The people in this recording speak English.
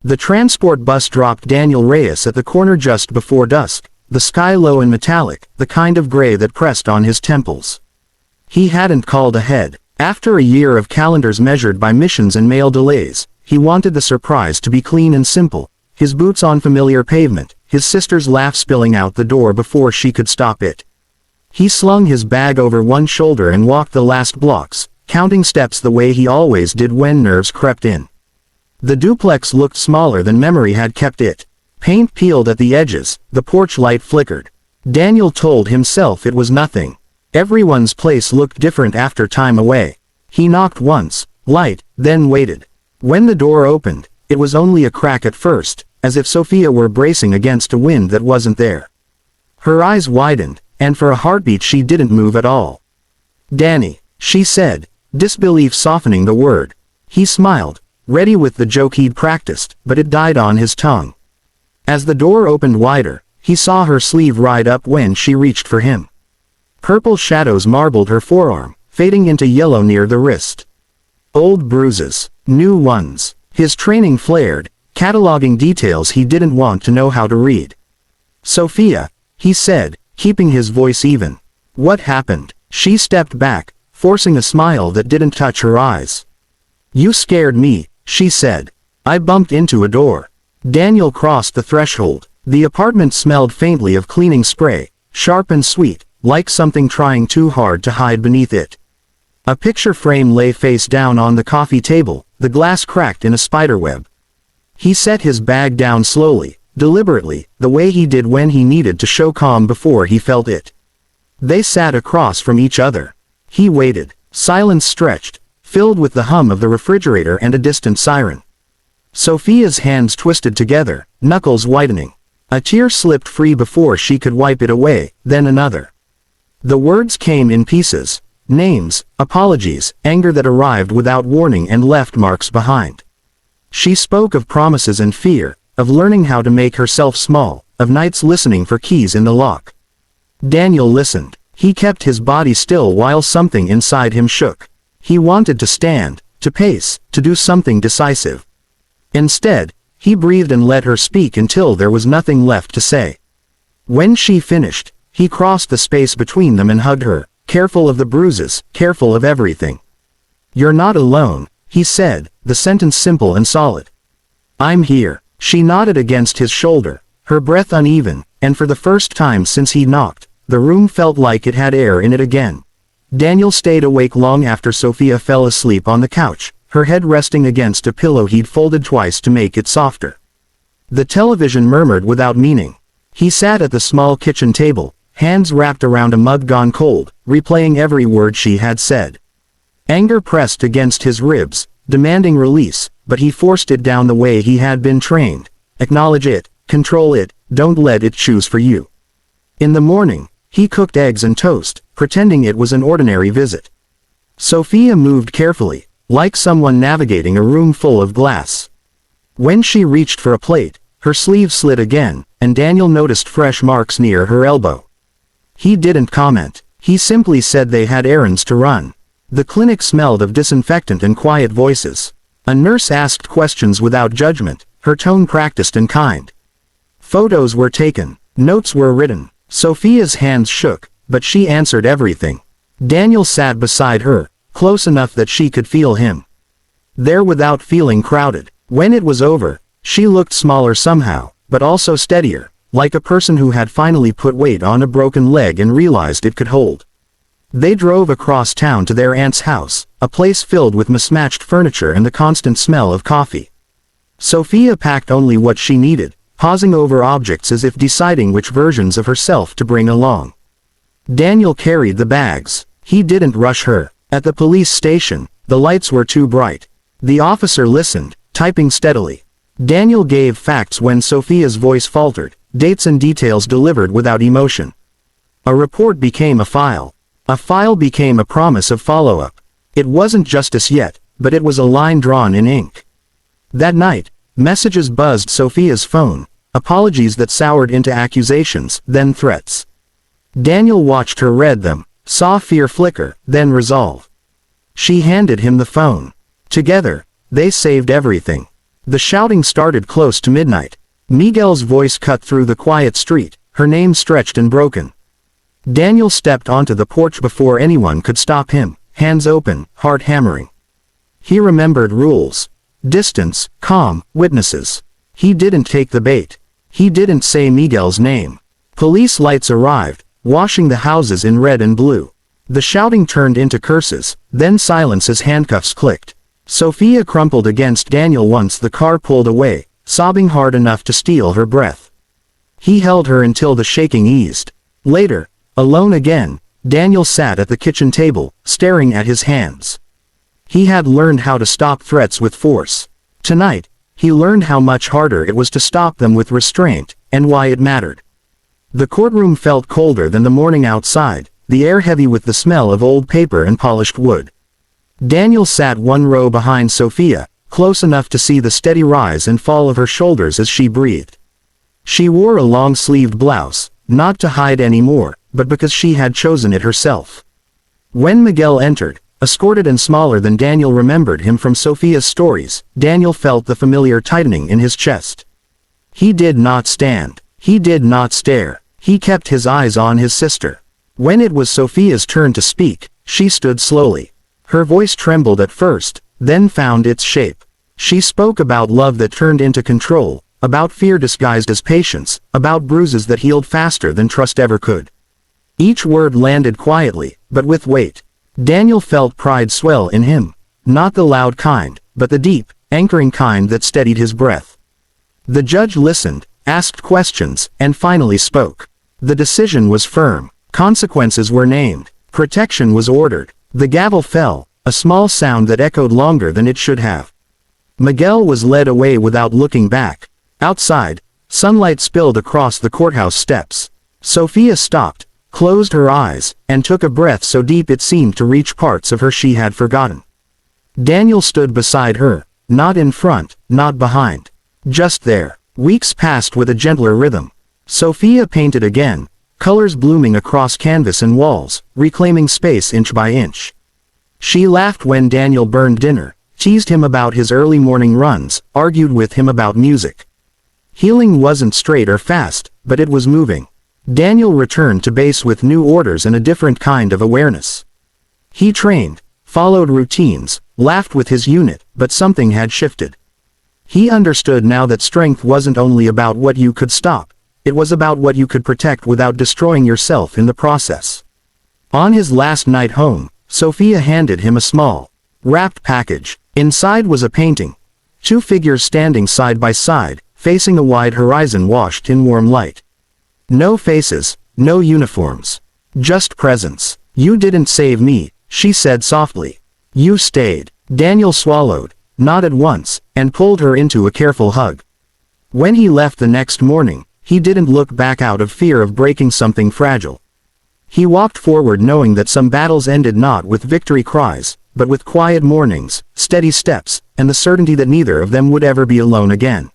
The transport bus dropped Daniel Reyes at the corner just before dusk, the sky low and metallic, the kind of gray that pressed on his temples. He hadn't called ahead. After a year of calendars measured by missions and mail delays, he wanted the surprise to be clean and simple, his boots on familiar pavement, his sister's laugh spilling out the door before she could stop it. He slung his bag over one shoulder and walked the last blocks, counting steps the way he always did when nerves crept in. The duplex looked smaller than memory had kept it. Paint peeled at the edges, the porch light flickered. Daniel told himself it was nothing. Everyone's place looked different after time away. He knocked once, light, then waited. When the door opened, it was only a crack at first, as if Sophia were bracing against a wind that wasn't there. Her eyes widened, and for a heartbeat she didn't move at all. "Danny," she said, disbelief softening the word. He smiled, ready with the joke he'd practiced, but it died on his tongue. As the door opened wider, he saw her sleeve ride up when she reached for him. Purple shadows marbled her forearm, fading into yellow near the wrist. Old bruises, new ones. His training flared, cataloging details he didn't want to know how to read. "Sophia," he said, keeping his voice even. "What happened?" She stepped back, forcing a smile that didn't touch her eyes. "You scared me," she said. "I bumped into a door." Daniel crossed the threshold. The apartment smelled faintly of cleaning spray, sharp and sweet, like something trying too hard to hide beneath it. A picture frame lay face down on the coffee table, the glass cracked in a spiderweb. He set his bag down slowly, deliberately, the way he did when he needed to show calm before he felt it. They sat across from each other. He waited. Silence stretched, filled with the hum of the refrigerator and a distant siren. Sophia's hands twisted together, knuckles whitening. A tear slipped free before she could wipe it away, then another. The words came in pieces. Names, apologies, anger that arrived without warning and left marks behind. She spoke of promises and fear, of learning how to make herself small, of nights listening for keys in the lock. Daniel listened. He kept his body still while something inside him shook. He wanted to stand, to pace, to do something decisive. Instead, he breathed and let her speak until there was nothing left to say. When she finished, he crossed the space between them and hugged her, careful of the bruises, careful of everything. "You're not alone," he said, the sentence simple and solid. "I'm here." She nodded against his shoulder, her breath uneven, and for the first time since he knocked, the room felt like it had air in it again. Daniel stayed awake long after Sophia fell asleep on the couch, her head resting against a pillow he'd folded twice to make it softer. The television murmured without meaning. He sat at the small kitchen table, hands wrapped around a mug gone cold, replaying every word she had said. Anger pressed against his ribs, demanding release, but he forced it down the way he had been trained. Acknowledge it, control it, don't let it choose for you. In the morning, he cooked eggs and toast, pretending it was an ordinary visit. Sophia moved carefully, like someone navigating a room full of glass. When she reached for a plate, her sleeve slid again, and Daniel noticed fresh marks near her elbow. He didn't comment. He simply said they had errands to run. The clinic smelled of disinfectant and quiet voices. A nurse asked questions without judgment, her tone practiced and kind. Photos were taken. Notes were written. Sophia's hands shook, but she answered everything. Daniel sat beside her, close enough that she could feel him. There without feeling crowded. When it was over, she looked smaller somehow, but also steadier, like a person who had finally put weight on a broken leg and realized it could hold. They drove across town to their aunt's house, a place filled with mismatched furniture and the constant smell of coffee. Sophia packed only what she needed, pausing over objects as if deciding which versions of herself to bring along. Daniel carried the bags. He didn't rush her. At the police station, the lights were too bright. The officer listened, typing steadily. Daniel gave facts when Sophia's voice faltered, dates and details delivered without emotion. A report became a file. A file became a promise of follow-up. It wasn't justice yet, but it was a line drawn in ink. That night, messages buzzed Sophia's phone, apologies that soured into accusations, then threats. Daniel watched her read them, saw fear flicker, then resolve. She handed him the phone. Together, they saved everything. The shouting started close to midnight. Miguel's voice cut through the quiet street, her name stretched and broken. Daniel stepped onto the porch before anyone could stop him, hands open, heart hammering. He remembered rules. Distance, calm, witnesses. He didn't take the bait. He didn't say Miguel's name. Police lights arrived, washing the houses in red and blue. The shouting turned into curses, then silence as handcuffs clicked. Sophia crumpled against Daniel once the car pulled away, sobbing hard enough to steal her breath. He held her until the shaking eased. Later, alone again, Daniel sat at the kitchen table, staring at his hands. He had learned how to stop threats with force. Tonight, he learned how much harder it was to stop them with restraint, and why it mattered. The courtroom felt colder than the morning outside, the air heavy with the smell of old paper and polished wood. Daniel sat one row behind Sophia, close enough to see the steady rise and fall of her shoulders as she breathed. She wore a long-sleeved blouse, not to hide anymore, but because she had chosen it herself. When Miguel entered, escorted and smaller than Daniel remembered him from Sophia's stories, Daniel felt the familiar tightening in his chest. He did not stand. He did not stare. He kept his eyes on his sister. When it was Sophia's turn to speak, she stood slowly. Her voice trembled at first, then found its shape. She spoke about love that turned into control, about fear disguised as patience, about bruises that healed faster than trust ever could. Each word landed quietly, but with weight. Daniel felt pride swell in him. Not the loud kind, but the deep, anchoring kind that steadied his breath. The judge listened, asked questions, and finally spoke. The decision was firm. Consequences were named. Protection was ordered. The gavel fell, a small sound that echoed longer than it should have. Miguel was led away without looking back. Outside, sunlight spilled across the courthouse steps. Sophia stopped, closed her eyes, and took a breath so deep it seemed to reach parts of her she had forgotten. Daniel stood beside her, not in front, not behind. Just there. Weeks passed with a gentler rhythm. Sophia painted again, colors blooming across canvas and walls, reclaiming space inch by inch. She laughed when Daniel burned dinner, teased him about his early morning runs, argued with him about music. Healing wasn't straight or fast, but it was moving. Daniel returned to base with new orders and a different kind of awareness. He trained, followed routines, laughed with his unit, but something had shifted. He understood now that strength wasn't only about what you could stop. It was about what you could protect without destroying yourself in the process. On his last night home, Sophia handed him a small, wrapped package. Inside was a painting. Two figures standing side by side, facing a wide horizon washed in warm light. No faces, no uniforms. Just presence. You didn't save me, she said softly. You stayed. Daniel swallowed, nodded once, and pulled her into a careful hug. When he left the next morning, he didn't look back out of fear of breaking something fragile. He walked forward knowing that some battles ended not with victory cries, but with quiet mornings, steady steps, and the certainty that neither of them would ever be alone again.